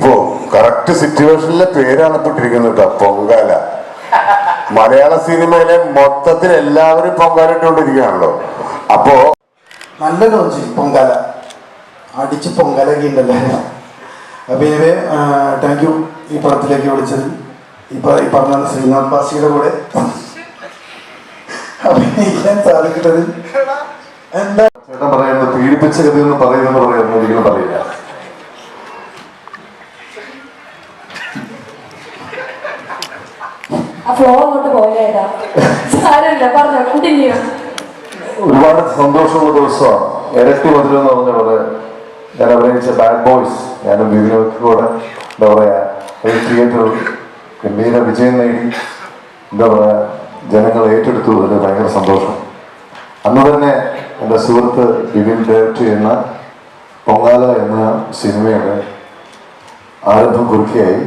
ഇപ്പോ കറക്റ്റ് സിറ്റുവേഷനിലെ പേരാണ് ഇട്ടിരിക്കുന്നത് കേട്ടോ, പൊങ്കാല. മലയാള സിനിമയിലെ മൊത്തത്തിൽ എല്ലാവരും പൊങ്കാല ഇട്ടുകൊണ്ടിരിക്കുകയാണല്ലോ. അപ്പോ നല്ല ലോഞ്ച് പൊങ്കാല അടിച്ച് പൊങ്കാലൊക്കെ ഉണ്ടല്ലേ. അപ്പൊ ഇവരെ താങ്ക് യു ഈ പടത്തിലേക്ക് വിളിച്ചത്. ഈ പറഞ്ഞ ശ്രീനാഥ് ബാസിയുടെ കൂടെ അഭിനയിക്കാൻ സാധിക്കുന്നത് എന്താ ചേട്ടൻ പറയുന്നത് പീഡിപ്പിച്ച ഗതിയൊന്നും പറയുമെന്ന് പറയുന്നത് ഒരിക്കലും പറയില്ല. ഒരുപാട് സന്തോഷമുള്ള ദിവസമാണ്. ഇരട്ടി മധുരം എന്ന് പറഞ്ഞ പോലെ ഞാൻ അഭിനയിച്ച ബാഡ് ബോയ്സ് ഞാനും വിവിനോക്ക് കൂടെ എന്താ പറയാ ഒരു തിയേറ്ററിൽ ഗംഭീര വിജയം നേടി എന്താ പറയാ ജനങ്ങൾ ഏറ്റെടുത്തു. അതിൽ ഭയങ്കര സന്തോഷം. അന്ന് തന്നെ എൻ്റെ സുഹൃത്ത് വിവിൻ ഡയറക്റ്റ് ചെയ്യുന്ന പൊങ്കാല എന്ന സിനിമയുടെ ആരംഭം കുറിക്കുകയായി.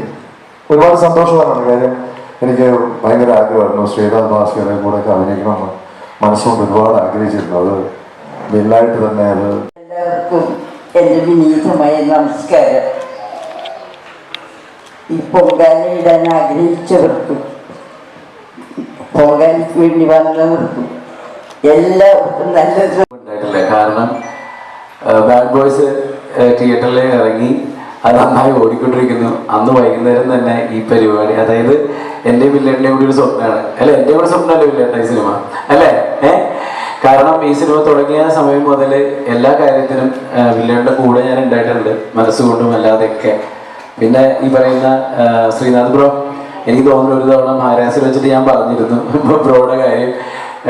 ഒരുപാട് സന്തോഷമാണ്. കാര്യം എനിക്ക് ഭയങ്കര ആഗ്രഹമായിരുന്നു ശ്രീനാഥ് ബാസിയുടെ കൂടെയൊക്കെ അഭിനയിക്കണമെന്ന് മനസ്സുകൊണ്ട് ഒരുപാട് ആഗ്രഹിച്ചിരുന്നു. അത് വലുതായിട്ട് തന്നെ അത് എല്ലാവർക്കും എൻ്റെ വിനീതമായ നമസ്കാരം. ഈ പൊങ്കാലയിടാൻ ആഗ്രഹിച്ചവർക്കും പൊങ്കാലയ്ക്ക് വേണ്ടി വന്നവർക്കും എല്ലാവർക്കും നല്ലത് ഉണ്ടായിട്ടില്ല. കാരണം ബാഡ് ബോയ്സ് തിയേറ്ററിൽ ഇറങ്ങി അത് നന്നായി ഓടിക്കൊണ്ടിരിക്കുന്നു. അന്ന് വൈകുന്നേരം തന്നെ ഈ പരിപാടി, അതായത് എൻ്റെ വില്ലേടിൻ്റെ കൂടി ഒരു സ്വപ്നമാണ്. അല്ലെ, എൻ്റെ കൂടെ സ്വപ്നമല്ലേ വില്ലേട്ട ഈ സിനിമ അല്ലേ? കാരണം ഈ സിനിമ തുടങ്ങിയ സമയം മുതൽ എല്ലാ കാര്യത്തിനും വില്ലേടിൻ്റെ കൂടെ ഞാൻ ഉണ്ടായിട്ടുണ്ട്, മനസ്സുകൊണ്ടും അല്ലാതെയൊക്കെ. പിന്നെ ഈ പറയുന്ന ശ്രീനാഥ് ബ്രോ, എനിക്ക് തോന്നുന്നു ഒരു തവണ മഹാരാഷ്ട്രയിൽ വെച്ചിട്ട് ഞാൻ പറഞ്ഞിരുന്നു ബ്രോയുടെ കാര്യം.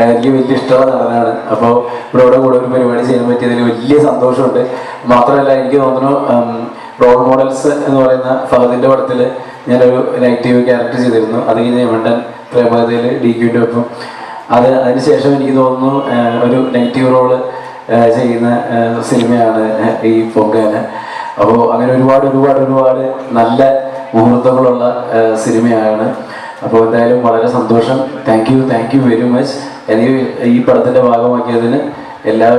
എനിക്ക് വലിയ ഇഷ്ടമുള്ള നടനാണ്. അപ്പോൾ ബ്രോയുടെ കൂടെ ഒരു പരിപാടി ചെയ്യാൻ പറ്റിയതിൽ വലിയ സന്തോഷമുണ്ട്. മാത്രമല്ല എനിക്ക് തോന്നുന്നു റോൾ മോഡൽസ് എന്ന് പറയുന്ന ഫഹദിൻ്റെ പടത്തിൽ ഞാനൊരു നെഗറ്റീവ് ക്യാരക്ടർ ചെയ്തിരുന്നു. അത് കഴിഞ്ഞ് യമണ്ടൻ പ്രേമകഥയിൽ DQൻ്റെ ഒപ്പം. അതിനുശേഷം എനിക്ക് തോന്നുന്നു ഒരു നെഗറ്റീവ് റോള് ചെയ്യുന്ന സിനിമയാണ് ഈ പൊങ്കാല. അപ്പോൾ അങ്ങനെ ഒരുപാട് ഒരുപാട് ഒരുപാട് നല്ല മുഹൂർത്തങ്ങളുള്ള സിനിമയാണ്. അപ്പോൾ എന്തായാലും വളരെ സന്തോഷം. Thank you very much. എനിക്ക് ഈ പടത്തിൻ്റെ ഭാഗമാക്കിയതിന് എല്ലാ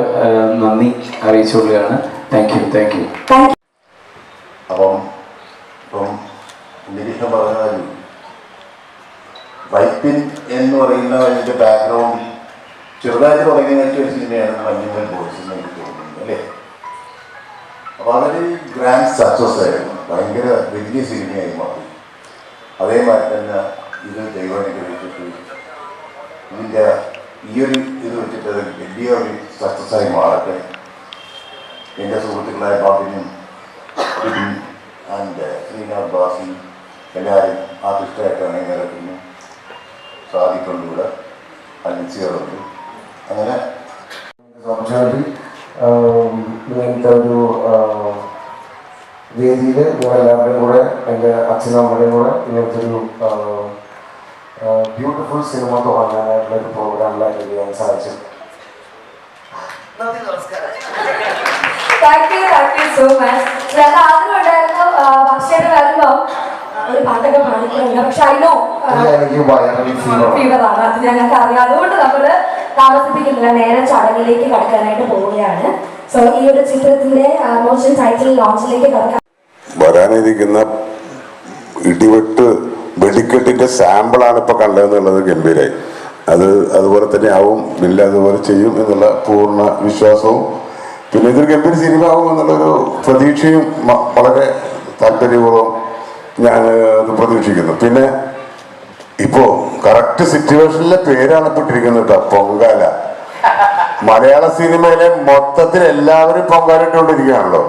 നന്ദി അറിയിച്ചുകൊള്ളുകയാണ്. Thank you. അപ്പം ഉണ്ണികൃഷ്ണൻ പറഞ്ഞ വൈപ്പിൻ എന്ന് പറയുന്ന അതിൻ്റെ ബാക്ക്ഗ്രൗണ്ടിൽ ചെറുതായിട്ട് തുടങ്ങിയ ഒരു സിനിമയാണ് മഞ്ഞുമൽ ബോയ്സ് എന്ന് എനിക്ക് തോന്നുന്നത് അല്ലേ. അപ്പോൾ അതൊരു ഗ്രാൻഡ് സക്സസ് ആയിരുന്നു, ഭയങ്കര വലിയ സിനിമയായി മാറി. അതേമാതിരി തന്നെ ഇത് ദൈവാനുഗ്രഹിച്ചിട്ട് ഇതിൻ്റെ ഈയൊരു ഇത് വെച്ചിട്ട് വലിയ ഒരു സക്സസ്സായി മാറട്ടെ. എൻ്റെ സുഹൃത്തുക്കളായ ബാബിനും വിപിൻ ആൻഡ് ശ്രീനാഥ് ബാസി എല്ലാവരും ആർട്ടിസ്റ്റായിട്ടാണ് ഇറക്കുന്നു. സാധിക്കൊണ്ടുകൂടെ അലിൻസികളുണ്ട്. അങ്ങനെ ഇങ്ങനത്തെ ഒരു വേദിയിൽ നിങ്ങളെല്ലാവരുടെയും കൂടെ എൻ്റെ അച്ഛനും അമ്മയുടെയും കൂടെ ഇങ്ങനത്തെ ഒരു ബ്യൂട്ടിഫുൾ സിനിമ തുടങ്ങാനായിട്ടുള്ള ഒരു പ്രോഗ്രാമിലായിട്ട് ചെയ്യാൻ സാധിച്ചു. Thank you so much. നല്ല ആഗ്രഹം ഉണ്ടായിരുന്നു ഭാഷയുടെ വരുമ്പോൾ ഒരു പാട്ടൊക്കെ പാടിക്കുന്നുണ്ട്. പക്ഷെ അതിനോ ഫീവറാണ്, അത് ഞങ്ങൾക്ക് അറിയാം. അതുകൊണ്ട് നമ്മൾ താമസിപ്പിക്കുന്നില്ല, നേരെ ചടങ്ങിലേക്ക് കടക്കാനായിട്ട് പോവുകയാണ്. സോ ഈ ഒരു ചിത്രത്തിന്റെ മോഷൻ ടൈറ്റിൽ ലോഞ്ചിലേക്ക് കടക്കാൻ വരാനിരിക്കുന്ന വെടിക്കെട്ടിന്റെ സാമ്പിളാണ് ഇപ്പൊ കണ്ടതെന്നുള്ളത് ഗംഭീരായി. അതുപോലെ തന്നെ ആവും, ബില്ല് അതുപോലെ ചെയ്യും എന്നുള്ള പൂർണ്ണ വിശ്വാസവും പിന്നെ ഇതൊരു ഗംഭീര സിനിമ ആവും എന്നുള്ളൊരു പ്രതീക്ഷയും വളരെ താല്പര്യപൂർവ്വം ഞാൻ അത് പ്രതീക്ഷിക്കുന്നു. പിന്നെ ഇപ്പോ കറക്റ്റ് സിറ്റുവേഷനിലെ പേരാണ് ഇട്ടിരിക്കുന്നത് കേട്ടോ, പൊങ്കാല. മലയാള സിനിമയിലെ മൊത്തത്തിൽ എല്ലാവരും പൊങ്കാല ഇട്ടുകൊണ്ടിരിക്കുകയാണല്ലോ.